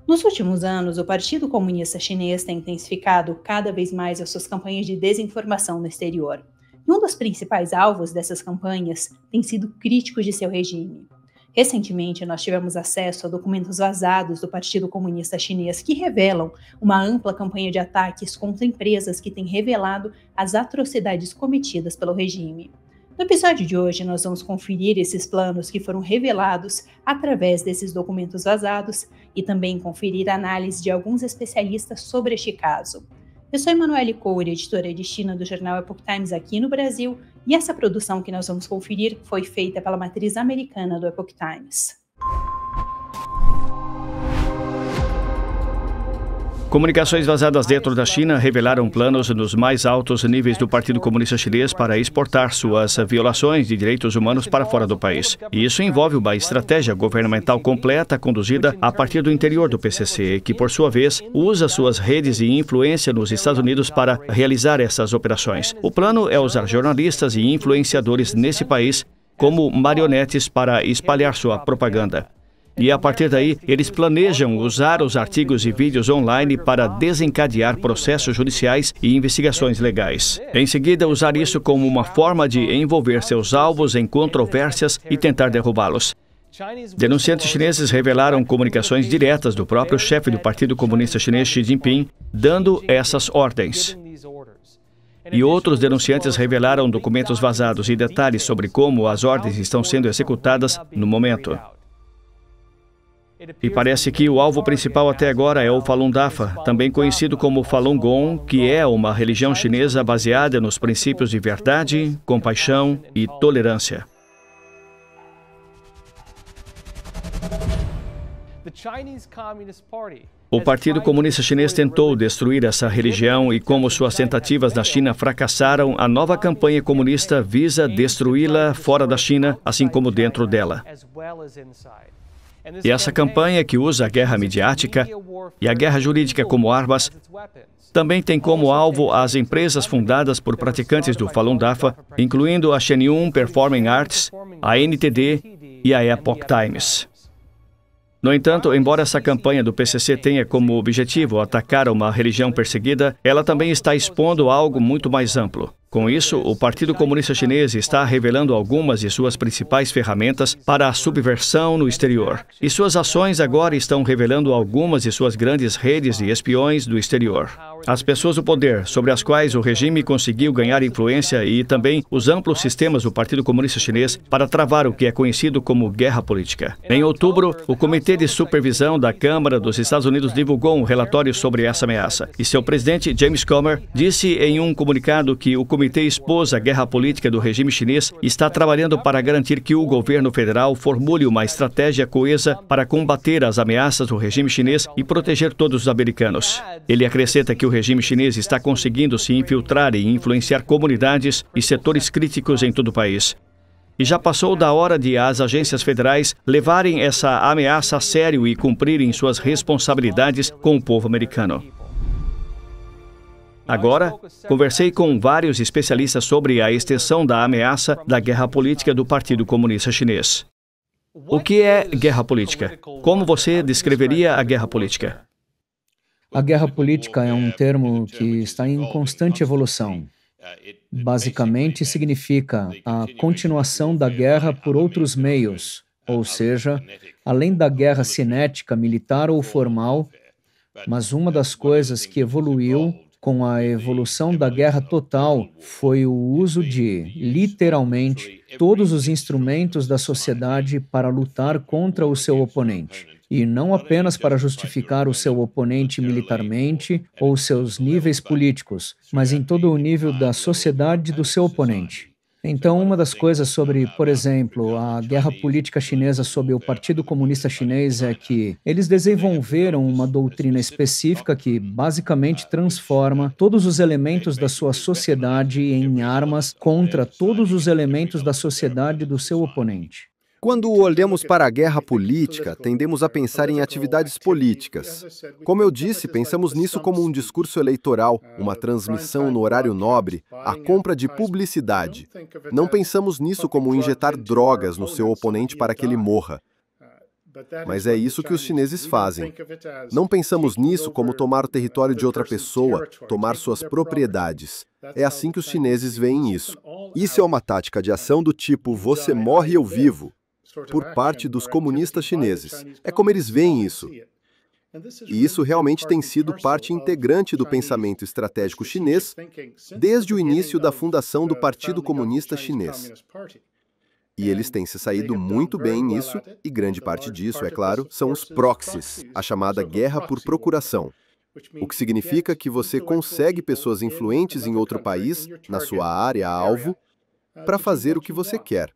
Nos últimos anos, o Partido Comunista Chinês tem intensificado cada vez mais as suas campanhas de desinformação no exterior. E um dos principais alvos dessas campanhas tem sido críticos de seu regime. Recentemente, nós tivemos acesso a documentos vazados do Partido Comunista Chinês que revelam uma ampla campanha de ataques contra empresas que têm revelado as atrocidades cometidas pelo regime. No episódio de hoje, nós vamos conferir esses planos que foram revelados através desses documentos vazados e também conferir a análise de alguns especialistas sobre este caso. Eu sou Emanuele Coure, editora de China do jornal Epoch Times aqui no Brasil, e essa produção que nós vamos conferir foi feita pela matriz americana do Epoch Times. Comunicações vazadas dentro da China revelaram planos nos mais altos níveis do Partido Comunista Chinês para exportar suas violações de direitos humanos para fora do país. E isso envolve uma estratégia governamental completa conduzida a partir do interior do PCC, que, por sua vez, usa suas redes de influência nos Estados Unidos para realizar essas operações. O plano é usar jornalistas e influenciadores nesse país como marionetes para espalhar sua propaganda. E, a partir daí, eles planejam usar os artigos e vídeos online para desencadear processos judiciais e investigações legais. Em seguida, usar isso como uma forma de envolver seus alvos em controvérsias e tentar derrubá-los. Denunciantes chineses revelaram comunicações diretas do próprio chefe do Partido Comunista Chinês, Xi Jinping, dando essas ordens. E outros denunciantes revelaram documentos vazados e detalhes sobre como as ordens estão sendo executadas no momento. E parece que o alvo principal até agora é o Falun Dafa, também conhecido como Falun Gong, que é uma religião chinesa baseada nos princípios de verdade, compaixão e tolerância. O Partido Comunista Chinês tentou destruir essa religião e, como suas tentativas na China fracassaram, a nova campanha comunista visa destruí-la fora da China, assim como dentro dela. E essa campanha, que usa a guerra midiática e a guerra jurídica como armas, também tem como alvo as empresas fundadas por praticantes do Falun Dafa, incluindo a Shenyun Performing Arts, a NTD e a Epoch Times. No entanto, embora essa campanha do PCC tenha como objetivo atacar uma religião perseguida, ela também está expondo algo muito mais amplo. Com isso, o Partido Comunista Chinês está revelando algumas de suas principais ferramentas para a subversão no exterior. E suas ações agora estão revelando algumas de suas grandes redes de espiões do exterior. As pessoas do poder, sobre as quais o regime conseguiu ganhar influência, e também os amplos sistemas do Partido Comunista Chinês para travar o que é conhecido como guerra política. Em outubro, o Comitê de Supervisão da Câmara dos Estados Unidos divulgou um relatório sobre essa ameaça. E seu presidente, James Comer, disse em um comunicado que o comitê expôs a guerra política do regime chinês e está trabalhando para garantir que o governo federal formule uma estratégia coesa para combater as ameaças do regime chinês e proteger todos os americanos. Ele acrescenta que o regime chinês está conseguindo se infiltrar e influenciar comunidades e setores críticos em todo o país. E já passou da hora de as agências federais levarem essa ameaça a sério e cumprirem suas responsabilidades com o povo americano. Agora, conversei com vários especialistas sobre a extensão da ameaça da guerra política do Partido Comunista Chinês. O que é guerra política? Como você descreveria a guerra política? A guerra política é um termo que está em constante evolução. Basicamente, significa a continuação da guerra por outros meios, ou seja, além da guerra cinética, militar ou formal, mas uma das coisas que evoluiu com a evolução da guerra total foi o uso de, literalmente, todos os instrumentos da sociedade para lutar contra o seu oponente. E não apenas para justificar o seu oponente militarmente ou seus níveis políticos, mas em todo o nível da sociedade do seu oponente. Então, uma das coisas sobre, por exemplo, a guerra política chinesa sob o Partido Comunista Chinês é que eles desenvolveram uma doutrina específica que basicamente transforma todos os elementos da sua sociedade em armas contra todos os elementos da sociedade do seu oponente. Quando olhamos para a guerra política, tendemos a pensar em atividades políticas. Como eu disse, pensamos nisso como um discurso eleitoral, uma transmissão no horário nobre, a compra de publicidade. Não pensamos nisso como injetar drogas no seu oponente para que ele morra. Mas é isso que os chineses fazem. Não pensamos nisso como tomar o território de outra pessoa, tomar suas propriedades. É assim que os chineses veem isso. Isso é uma tática de ação do tipo você morre eu vivo, por parte dos comunistas chineses. É como eles veem isso. E isso realmente tem sido parte integrante do pensamento estratégico chinês desde o início da fundação do Partido Comunista Chinês. E eles têm se saído muito bem nisso, e grande parte disso, é claro, são os proxies, a chamada guerra por procuração. O que significa que você consegue pessoas influentes em outro país, na sua área-alvo, para fazer o que você quer,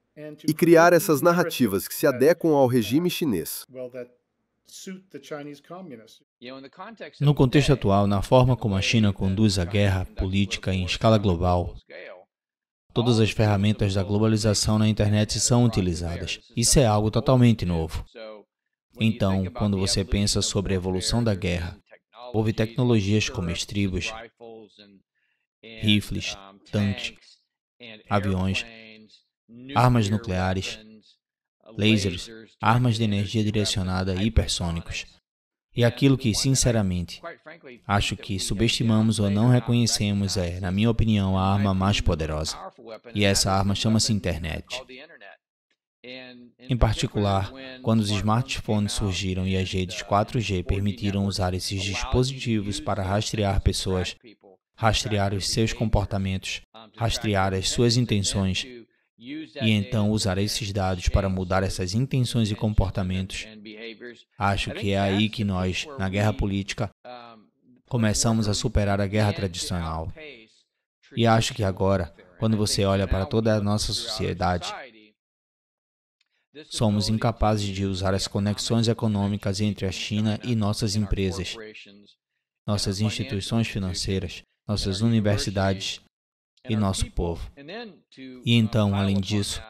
e criar essas narrativas que se adequam ao regime chinês. No contexto atual, na forma como a China conduz a guerra política em escala global, todas as ferramentas da globalização na internet são utilizadas. Isso é algo totalmente novo. Então, quando você pensa sobre a evolução da guerra, houve tecnologias como estribos, rifles, tanques, aviões, armas nucleares, lasers, armas de energia direcionada e hipersônicos. E aquilo que, sinceramente, acho que subestimamos ou não reconhecemos é, na minha opinião, a arma mais poderosa. E essa arma chama-se internet. Em particular, quando os smartphones surgiram e as redes 4G permitiram usar esses dispositivos para rastrear pessoas, rastrear os seus comportamentos, rastrear as suas intenções, e então usar esses dados para mudar essas intenções e comportamentos. Acho que é aí que nós, na guerra política, começamos a superar a guerra tradicional. E acho que agora, quando você olha para toda a nossa sociedade, somos incapazes de usar as conexões econômicas entre a China e nossas empresas, nossas instituições financeiras, nossas universidades e nosso povo. E então, além disso,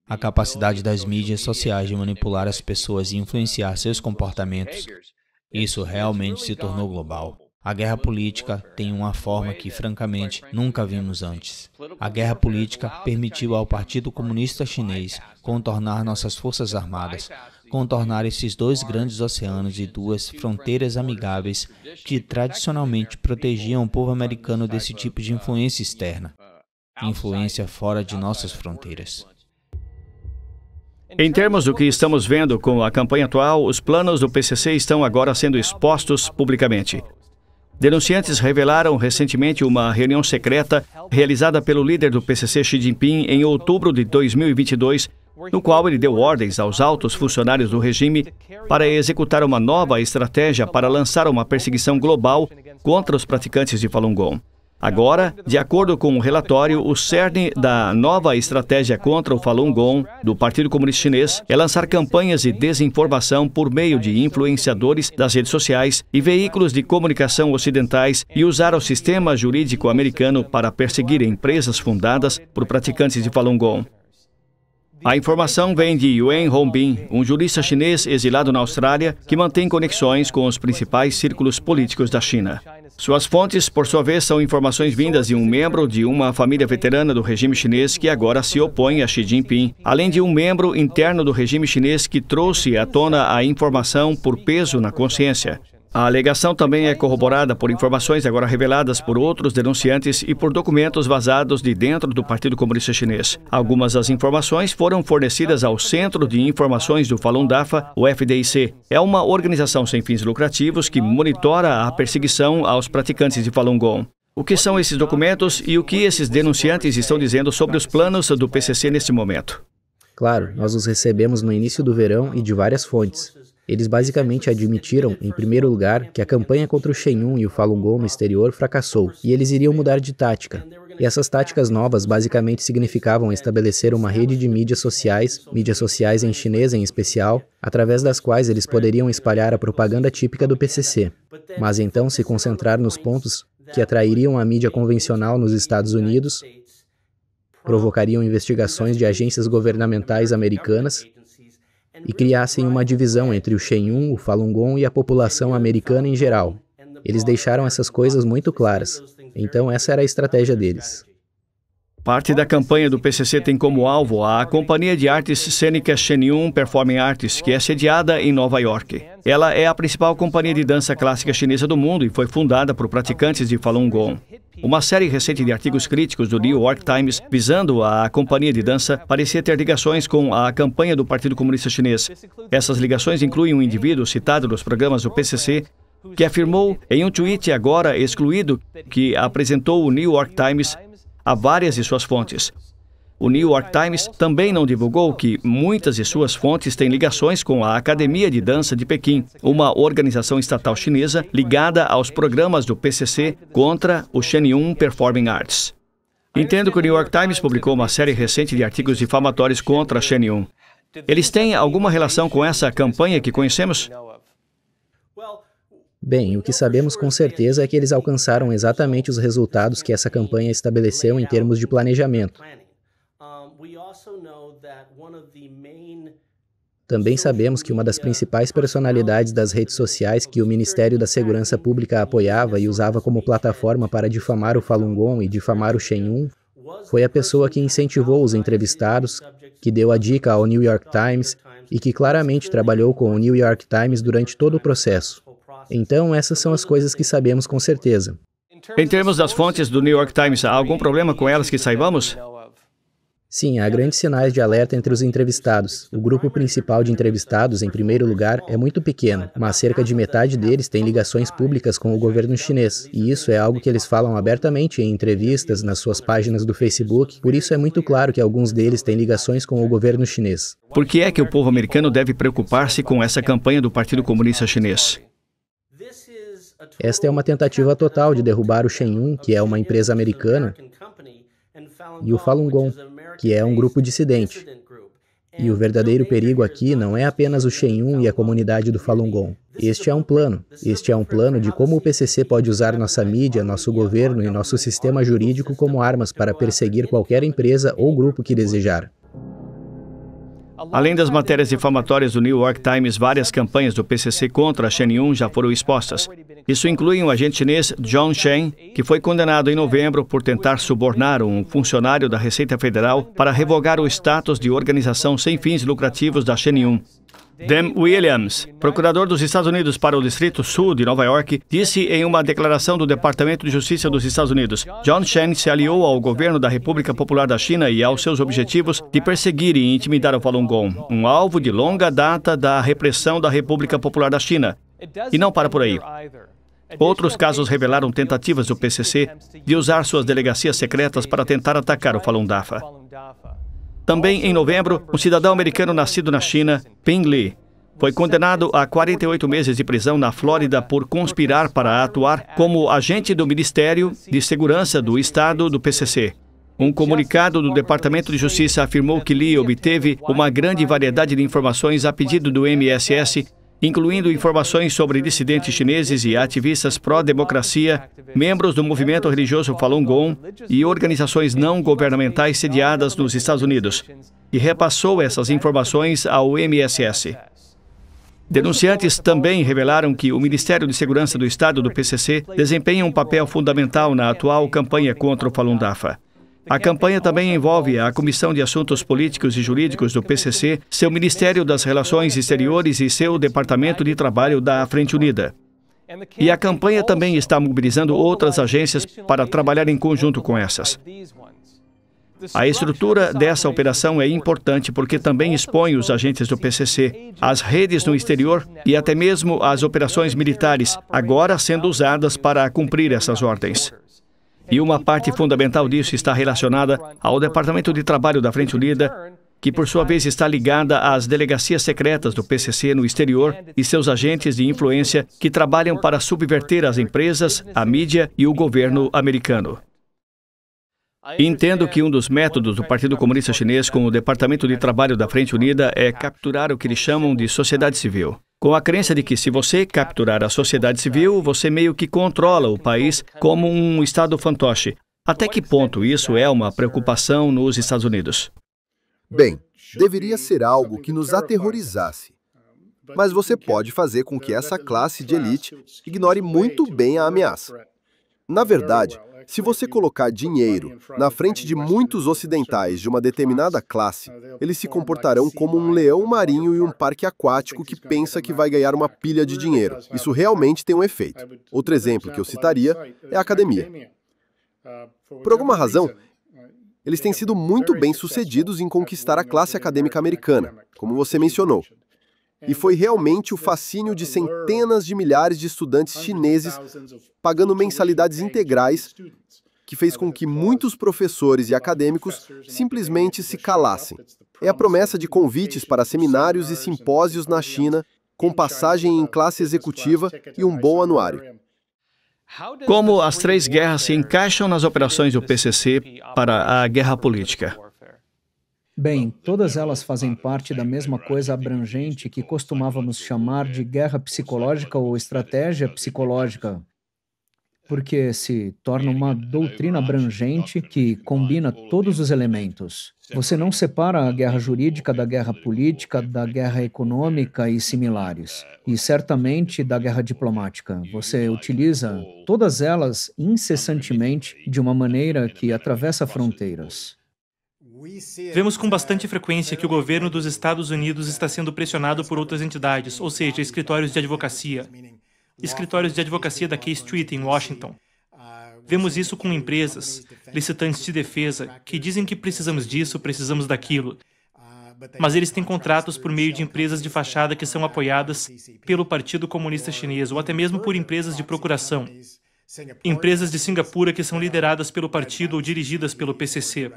a capacidade das mídias sociais de manipular as pessoas e influenciar seus comportamentos, isso realmente se tornou global. A guerra política tem uma forma que, francamente, nunca vimos antes. A guerra política permitiu ao Partido Comunista Chinês contornar nossas forças armadas, contornar esses dois grandes oceanos e duas fronteiras amigáveis que tradicionalmente protegiam o povo americano desse tipo de influência externa, influência fora de nossas fronteiras. Em termos do que estamos vendo com a campanha atual, os planos do PCC estão agora sendo expostos publicamente. Denunciantes revelaram recentemente uma reunião secreta realizada pelo líder do PCC, Xi Jinping, em outubro de 2022, no qual ele deu ordens aos altos funcionários do regime para executar uma nova estratégia para lançar uma perseguição global contra os praticantes de Falun Gong. Agora, de acordo com o relatório, o cerne da nova estratégia contra o Falun Gong do Partido Comunista Chinês é lançar campanhas de desinformação por meio de influenciadores das redes sociais e veículos de comunicação ocidentais e usar o sistema jurídico americano para perseguir empresas fundadas por praticantes de Falun Gong. A informação vem de Yuan Hongbin, um jurista chinês exilado na Austrália que mantém conexões com os principais círculos políticos da China. Suas fontes, por sua vez, são informações vindas de um membro de uma família veterana do regime chinês que agora se opõe a Xi Jinping, além de um membro interno do regime chinês que trouxe à tona a informação por peso na consciência. A alegação também é corroborada por informações agora reveladas por outros denunciantes e por documentos vazados de dentro do Partido Comunista Chinês. Algumas das informações foram fornecidas ao Centro de Informações do Falun Dafa, o FDIC. É uma organização sem fins lucrativos que monitora a perseguição aos praticantes de Falun Gong. O que são esses documentos e o que esses denunciantes estão dizendo sobre os planos do PCC neste momento? Claro, nós os recebemos no início do verão e de várias fontes. Eles basicamente admitiram, em primeiro lugar, que a campanha contra o Shen Yun e o Falun Gong no exterior fracassou, e eles iriam mudar de tática. E essas táticas novas basicamente significavam estabelecer uma rede de mídias sociais em chinês em especial, através das quais eles poderiam espalhar a propaganda típica do PCC, mas então se concentrar nos pontos que atrairiam a mídia convencional nos Estados Unidos, provocariam investigações de agências governamentais americanas, e criassem uma divisão entre o Shen Yun, o Falun Gong e a população americana em geral. Eles deixaram essas coisas muito claras. Então essa era a estratégia deles. Parte da campanha do PCC tem como alvo a companhia de artes cênicas Shenyun Performing Arts, que é sediada em Nova York. Ela é a principal companhia de dança clássica chinesa do mundo e foi fundada por praticantes de Falun Gong. Uma série recente de artigos críticos do New York Times visando a companhia de dança parecia ter ligações com a campanha do Partido Comunista Chinês. Essas ligações incluem um indivíduo citado nos programas do PCC que afirmou em um tweet agora excluído que apresentou o New York Times a várias de suas fontes. O New York Times também não divulgou que muitas de suas fontes têm ligações com a Academia de Dança de Pequim, uma organização estatal chinesa ligada aos programas do PCC contra o Shenyun Performing Arts. Entendo que o New York Times publicou uma série recente de artigos difamatórios contra a Shenyun. Eles têm alguma relação com essa campanha que conhecemos? Bem, o que sabemos com certeza é que eles alcançaram exatamente os resultados que essa campanha estabeleceu em termos de planejamento. Também sabemos que uma das principais personalidades das redes sociais que o Ministério da Segurança Pública apoiava e usava como plataforma para difamar o Falun Gong e difamar o Shenyun foi a pessoa que incentivou os entrevistados, que deu a dica ao New York Times e que claramente trabalhou com o New York Times durante todo o processo. Então, essas são as coisas que sabemos com certeza. Em termos das fontes do New York Times, há algum problema com elas que saibamos? Sim, há grandes sinais de alerta entre os entrevistados. O grupo principal de entrevistados, em primeiro lugar, é muito pequeno, mas cerca de metade deles tem ligações públicas com o governo chinês. E isso é algo que eles falam abertamente em entrevistas, nas suas páginas do Facebook. Por isso é muito claro que alguns deles têm ligações com o governo chinês. Por que é que o povo americano deve preocupar-se com essa campanha do Partido Comunista Chinês? Esta é uma tentativa total de derrubar o Shenyun, que é uma empresa americana, e o Falun Gong, que é um grupo dissidente. E o verdadeiro perigo aqui não é apenas o Shenyun e a comunidade do Falun Gong. Este é um plano. Este é um plano de como o PCC pode usar nossa mídia, nosso governo e nosso sistema jurídico como armas para perseguir qualquer empresa ou grupo que desejar. Além das matérias difamatórias do New York Times, várias campanhas do PCC contra a Shenyun já foram expostas. Isso inclui um agente chinês, John Shen, que foi condenado em novembro por tentar subornar um funcionário da Receita Federal para revogar o status de organização sem fins lucrativos da Shenyun. Dan Williams, procurador dos Estados Unidos para o Distrito Sul de Nova York, disse em uma declaração do Departamento de Justiça dos Estados Unidos: John Shen se aliou ao governo da República Popular da China e aos seus objetivos de perseguir e intimidar o Falun Gong, um alvo de longa data da repressão da República Popular da China. E não para por aí. Outros casos revelaram tentativas do PCC de usar suas delegacias secretas para tentar atacar o Falun Dafa. Também em novembro, um cidadão americano nascido na China, Ping Li, foi condenado a 48 meses de prisão na Flórida por conspirar para atuar como agente do Ministério de Segurança do Estado do PCC. Um comunicado do Departamento de Justiça afirmou que Li obteve uma grande variedade de informações a pedido do MSS, incluindo informações sobre dissidentes chineses e ativistas pró-democracia, membros do movimento religioso Falun Gong e organizações não governamentais sediadas nos Estados Unidos, e repassou essas informações ao MSS. Denunciantes também revelaram que o Ministério de Segurança do Estado do PCC desempenha um papel fundamental na atual campanha contra o Falun Dafa. A campanha também envolve a Comissão de Assuntos Políticos e Jurídicos do PCC, seu Ministério das Relações Exteriores e seu Departamento de Trabalho da Frente Unida. E a campanha também está mobilizando outras agências para trabalhar em conjunto com essas. A estrutura dessa operação é importante porque também expõe os agentes do PCC, as redes no exterior e até mesmo as operações militares, agora sendo usadas para cumprir essas ordens. E uma parte fundamental disso está relacionada ao Departamento de Trabalho da Frente Unida, que por sua vez está ligada às delegacias secretas do PCC no exterior e seus agentes de influência que trabalham para subverter as empresas, a mídia e o governo americano. Entendo que um dos métodos do Partido Comunista Chinês com o Departamento de Trabalho da Frente Unida é capturar o que eles chamam de sociedade civil, com a crença de que se você capturar a sociedade civil, você meio que controla o país como um estado fantoche. Até que ponto isso é uma preocupação nos Estados Unidos? Bem, deveria ser algo que nos aterrorizasse. Mas você pode fazer com que essa classe de elite ignore muito bem a ameaça. Na verdade, se você colocar dinheiro na frente de muitos ocidentais de uma determinada classe, eles se comportarão como um leão marinho em um parque aquático que pensa que vai ganhar uma pilha de dinheiro. Isso realmente tem um efeito. Outro exemplo que eu citaria é a academia. Por alguma razão, eles têm sido muito bem-sucedidos em conquistar a classe acadêmica americana, como você mencionou. E foi realmente o fascínio de centenas de milhares de estudantes chineses pagando mensalidades integrais que fez com que muitos professores e acadêmicos simplesmente se calassem. É a promessa de convites para seminários e simpósios na China, com passagem em classe executiva e um bom anuário. Como as três guerras se encaixam nas operações do PCC para a guerra política? Bem, todas elas fazem parte da mesma coisa abrangente que costumávamos chamar de guerra psicológica ou estratégia psicológica, porque se torna uma doutrina abrangente que combina todos os elementos. Você não separa a guerra jurídica da guerra política, da guerra econômica e similares, e certamente da guerra diplomática. Você utiliza todas elas incessantemente de uma maneira que atravessa fronteiras. Vemos com bastante frequência que o governo dos Estados Unidos está sendo pressionado por outras entidades, ou seja, escritórios de advocacia. Escritórios de advocacia da K Street, em Washington. Vemos isso com empresas, licitantes de defesa, que dizem que precisamos disso, precisamos daquilo. Mas eles têm contratos por meio de empresas de fachada que são apoiadas pelo Partido Comunista Chinês, ou até mesmo por empresas de procuração. Empresas de Singapura que são lideradas pelo partido ou dirigidas pelo PCC.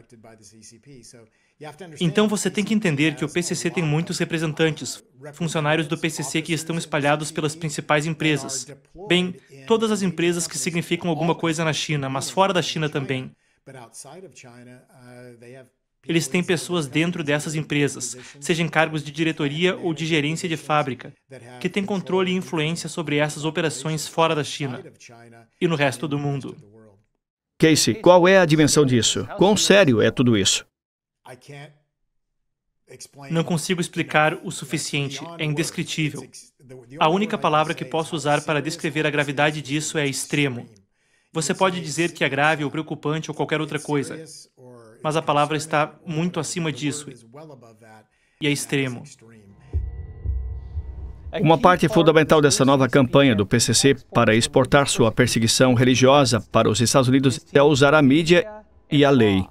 Então você tem que entender que o PCC tem muitos representantes, funcionários do PCC que estão espalhados pelas principais empresas. Bem, todas as empresas que significam alguma coisa na China, mas fora da China também. Eles têm pessoas dentro dessas empresas, seja em cargos de diretoria ou de gerência de fábrica, que têm controle e influência sobre essas operações fora da China e no resto do mundo. Casey, qual é a dimensão disso? Quão sério é tudo isso? Não consigo explicar o suficiente, é indescritível. A única palavra que posso usar para descrever a gravidade disso é extremo. Você pode dizer que é grave ou preocupante ou qualquer outra coisa, mas a palavra está muito acima disso e é extremo. Uma parte fundamental dessa nova campanha do PCC para exportar sua perseguição religiosa para os Estados Unidos é usar a mídia e a lei.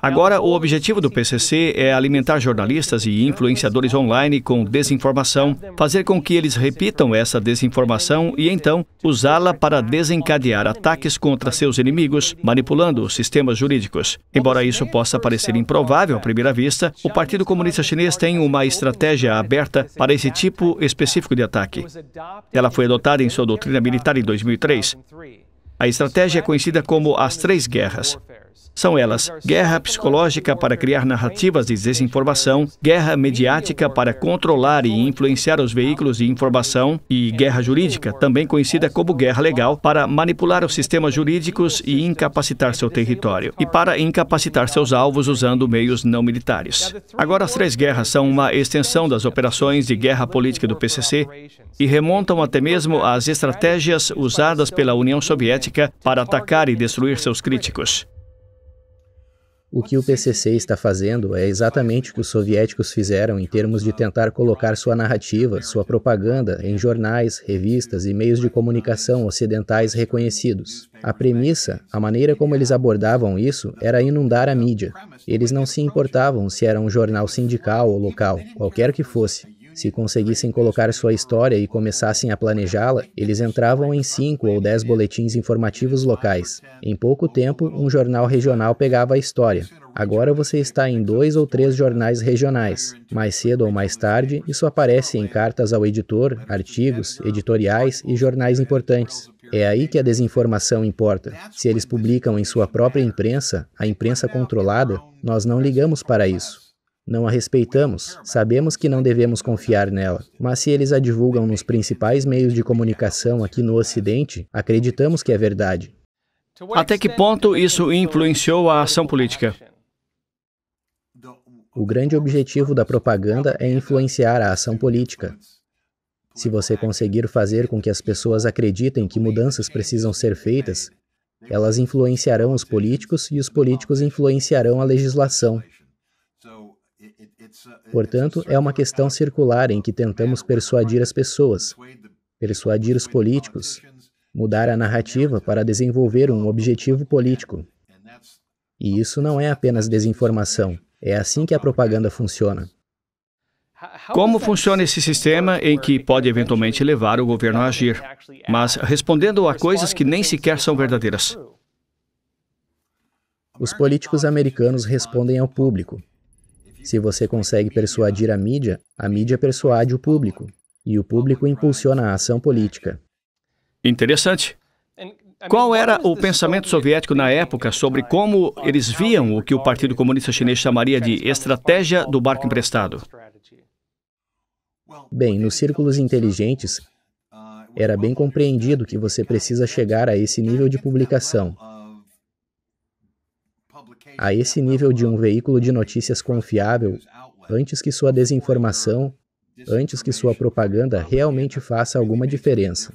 Agora, o objetivo do PCC é alimentar jornalistas e influenciadores online com desinformação, fazer com que eles repitam essa desinformação e, então, usá-la para desencadear ataques contra seus inimigos, manipulando os sistemas jurídicos. Embora isso possa parecer improvável à primeira vista, o Partido Comunista Chinês tem uma estratégia aberta para esse tipo específico de ataque. Ela foi adotada em sua doutrina militar em 2003. A estratégia é conhecida como as Três Guerras. São elas: guerra psicológica para criar narrativas de desinformação, guerra mediática para controlar e influenciar os veículos de informação e guerra jurídica, também conhecida como guerra legal, para manipular os sistemas jurídicos e incapacitar seu território, e para incapacitar seus alvos usando meios não militares. Agora, as Três Guerras são uma extensão das operações de guerra política do PCC e remontam até mesmo às estratégias usadas pela União Soviética para atacar e destruir seus críticos. O que o PCC está fazendo é exatamente o que os soviéticos fizeram em termos de tentar colocar sua narrativa, sua propaganda em jornais, revistas e meios de comunicação ocidentais reconhecidos. A premissa, a maneira como eles abordavam isso, era inundar a mídia. Eles não se importavam se era um jornal sindical ou local, qualquer que fosse. Se conseguissem colocar sua história e começassem a planejá-la, eles entravam em 5 ou 10 boletins informativos locais. Em pouco tempo, um jornal regional pegava a história. Agora você está em 2 ou 3 jornais regionais. Mais cedo ou mais tarde, isso aparece em cartas ao editor, artigos, editoriais e jornais importantes. É aí que a desinformação importa. Se eles publicam em sua própria imprensa, a imprensa controlada, nós não ligamos para isso. Não a respeitamos, sabemos que não devemos confiar nela, mas se eles a divulgam nos principais meios de comunicação aqui no Ocidente, acreditamos que é verdade. Até que ponto isso influenciou a ação política? O grande objetivo da propaganda é influenciar a ação política. Se você conseguir fazer com que as pessoas acreditem que mudanças precisam ser feitas, Elas influenciarão os políticos e os políticos influenciarão a legislação. Portanto, é uma questão circular em que tentamos persuadir as pessoas, persuadir os políticos, mudar a narrativa para desenvolver um objetivo político. E isso não é apenas desinformação. É assim que a propaganda funciona. Como funciona esse sistema em que pode eventualmente levar o governo a agir, mas respondendo a coisas que nem sequer são verdadeiras? Os políticos americanos respondem ao público. Se você consegue persuadir a mídia persuade o público, e o público impulsiona a ação política. Interessante. Qual era o pensamento soviético na época sobre como eles viam o que o Partido Comunista Chinês chamaria de estratégia do barco emprestado? Bem, nos círculos inteligentes, era bem compreendido que você precisa chegar a esse nível de publicação, a esse nível de um veículo de notícias confiável, antes que sua desinformação, antes que sua propaganda realmente faça alguma diferença.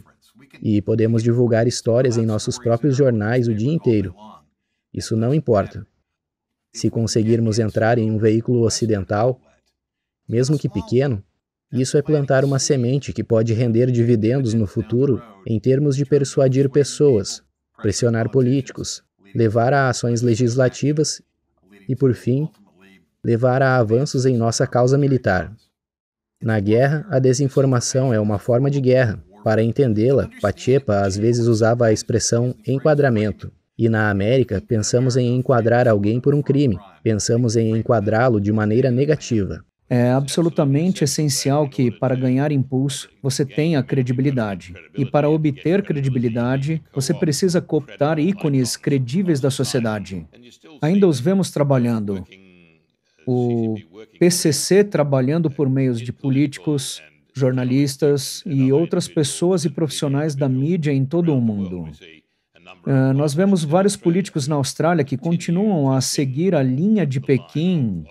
E podemos divulgar histórias em nossos próprios jornais o dia inteiro. Isso não importa. Se conseguirmos entrar em um veículo ocidental, mesmo que pequeno, isso é plantar uma semente que pode render dividendos no futuro em termos de persuadir pessoas, pressionar políticos, levar a ações legislativas e, por fim, levar a avanços em nossa causa militar. Na guerra, a desinformação é uma forma de guerra. Para entendê-la, Pachepa às vezes usava a expressão enquadramento. E na América, pensamos em enquadrar alguém por um crime. Pensamos em enquadrá-lo de maneira negativa. É absolutamente essencial que, para ganhar impulso, você tenha credibilidade. E para obter credibilidade, você precisa cooptar ícones credíveis da sociedade. Ainda os vemos trabalhando. O PCC trabalhando por meios de políticos, jornalistas e outras pessoas e profissionais da mídia em todo o mundo. Nós vemos vários políticos na Austrália que continuam a seguir a linha de Pequim,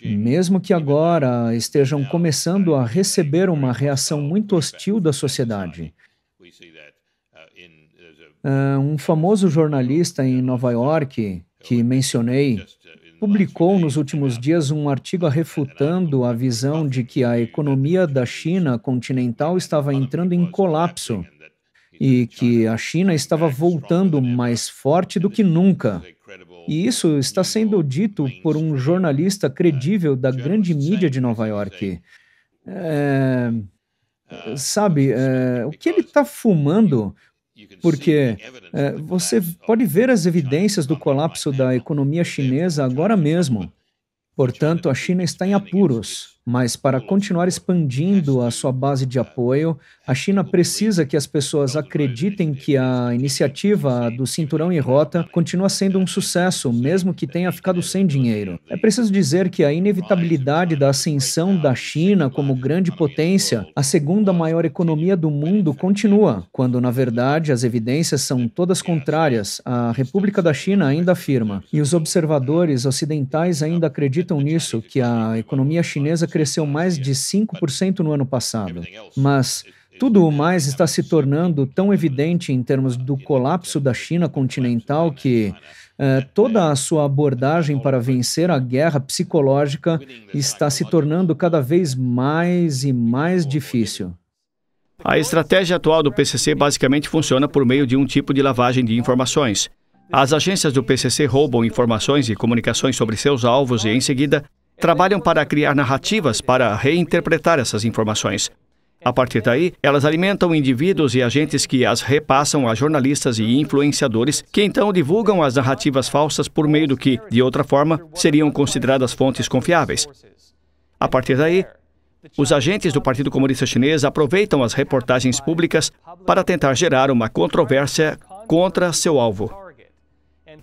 mesmo que agora estejam começando a receber uma reação muito hostil da sociedade. Um famoso jornalista em Nova York, que mencionei, publicou nos últimos dias um artigo refutando a visão de que a economia da China continental estava entrando em colapso e que a China estava voltando mais forte do que nunca. E isso está sendo dito por um jornalista credível da grande mídia de Nova York. O que ele está fumando? Porque você pode ver as evidências do colapso da economia chinesa agora mesmo. Portanto, a China está em apuros, mas para continuar expandindo a sua base de apoio, a China precisa que as pessoas acreditem que a iniciativa do Cinturão e Rota continua sendo um sucesso, mesmo que tenha ficado sem dinheiro. É preciso dizer que a inevitabilidade da ascensão da China como grande potência, a segunda maior economia do mundo, continua, quando, na verdade, as evidências são todas contrárias. A República da China ainda afirma, e os observadores ocidentais ainda acreditam nisso, que a economia chinesa cresceu mais de 5% no ano passado. Mas tudo o mais está se tornando tão evidente em termos do colapso da China continental que toda a sua abordagem para vencer a guerra psicológica está se tornando cada vez mais e mais difícil. A estratégia atual do PCC basicamente funciona por meio de um tipo de lavagem de informações. As agências do PCC roubam informações e comunicações sobre seus alvos e, em seguida, trabalham para criar narrativas para reinterpretar essas informações. A partir daí, elas alimentam indivíduos e agentes que as repassam a jornalistas e influenciadores, que então divulgam as narrativas falsas por meio do que, de outra forma, seriam consideradas fontes confiáveis. A partir daí, os agentes do Partido Comunista Chinês aproveitam as reportagens públicas para tentar gerar uma controvérsia contra seu alvo.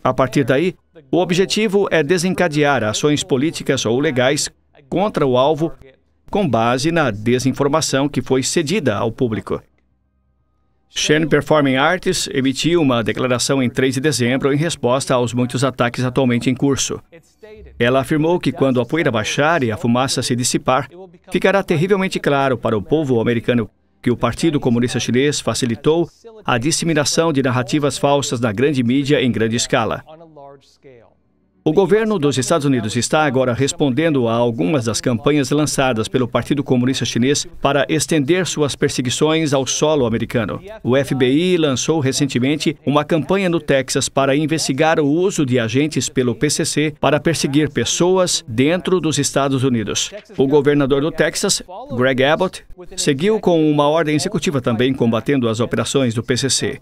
A partir daí, o objetivo é desencadear ações políticas ou legais contra o alvo com base na desinformação que foi cedida ao público. Shen Performing Arts emitiu uma declaração em 3 de dezembro em resposta aos muitos ataques atualmente em curso. Ela afirmou que quando a poeira baixar e a fumaça se dissipar, ficará terrivelmente claro para o povo americano que o Partido Comunista Chinês facilitou a disseminação de narrativas falsas na grande mídia em grande escala. O governo dos Estados Unidos está agora respondendo a algumas das campanhas lançadas pelo Partido Comunista Chinês para estender suas perseguições ao solo americano. O FBI lançou recentemente uma campanha no Texas para investigar o uso de agentes pelo PCC para perseguir pessoas dentro dos Estados Unidos. O governador do Texas, Greg Abbott, seguiu com uma ordem executiva também combatendo as operações do PCC.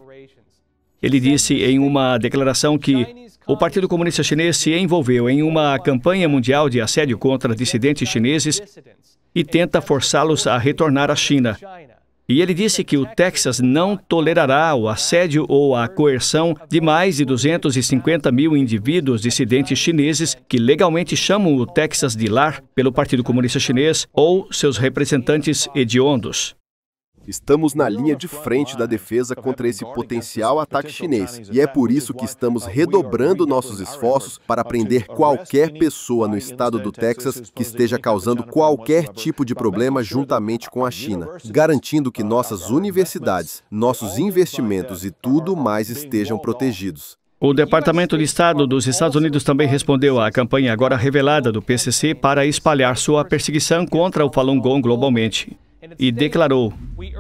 Ele disse em uma declaração que o Partido Comunista Chinês se envolveu em uma campanha mundial de assédio contra dissidentes chineses e tenta forçá-los a retornar à China. E ele disse que o Texas não tolerará o assédio ou a coerção de mais de 250 mil indivíduos dissidentes chineses que legalmente chamam o Texas de lar pelo Partido Comunista Chinês ou seus representantes hediondos. Estamos na linha de frente da defesa contra esse potencial ataque chinês, e é por isso que estamos redobrando nossos esforços para prender qualquer pessoa no estado do Texas que esteja causando qualquer tipo de problema juntamente com a China, garantindo que nossas universidades, nossos investimentos e tudo mais estejam protegidos. O Departamento de Estado dos Estados Unidos também respondeu à campanha agora revelada do PCC para espalhar sua perseguição contra o Falun Gong globalmente. E declarou: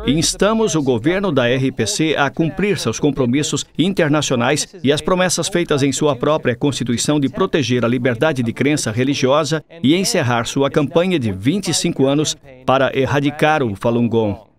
instamos o governo da RPC a cumprir seus compromissos internacionais e as promessas feitas em sua própria Constituição de proteger a liberdade de crença religiosa e encerrar sua campanha de 25 anos para erradicar o Falun Gong.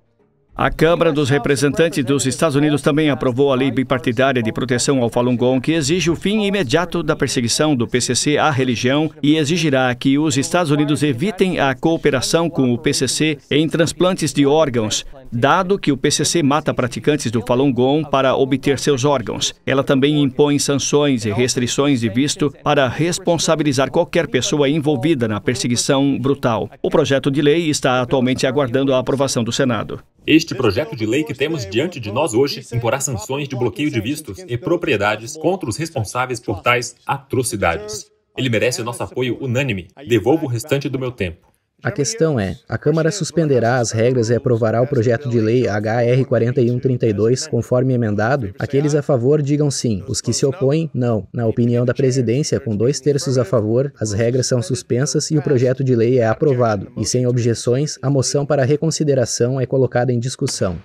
A Câmara dos Representantes dos Estados Unidos também aprovou a lei bipartidária de proteção ao Falun Gong, que exige o fim imediato da perseguição do PCC à religião e exigirá que os Estados Unidos evitem a cooperação com o PCC em transplantes de órgãos, dado que o PCC mata praticantes do Falun Gong para obter seus órgãos. Ela também impõe sanções e restrições de visto para responsabilizar qualquer pessoa envolvida na perseguição brutal. O projeto de lei está atualmente aguardando a aprovação do Senado. Este projeto de lei que temos diante de nós hoje imporá sanções de bloqueio de vistos e propriedades contra os responsáveis por tais atrocidades. Ele merece o nosso apoio unânime. Devolvo o restante do meu tempo. A questão é, a Câmara suspenderá as regras e aprovará o projeto de lei HR 4132 conforme emendado? Aqueles a favor digam sim, os que se opõem, não. Na opinião da presidência, com 2/3 a favor, as regras são suspensas e o projeto de lei é aprovado. E sem objeções, a moção para reconsideração é colocada em discussão.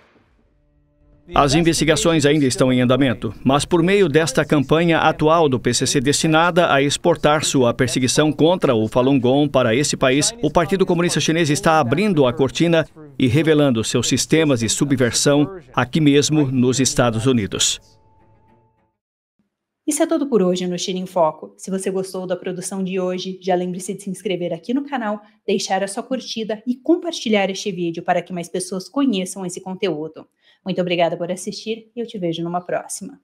As investigações ainda estão em andamento, mas por meio desta campanha atual do PCC destinada a exportar sua perseguição contra o Falun Gong para esse país, o Partido Comunista Chinês está abrindo a cortina e revelando seus sistemas de subversão aqui mesmo nos Estados Unidos. Isso é tudo por hoje no China em Foco. Se você gostou da produção de hoje, já lembre-se de se inscrever aqui no canal, deixar a sua curtida e compartilhar este vídeo para que mais pessoas conheçam esse conteúdo. Muito obrigada por assistir e eu te vejo numa próxima.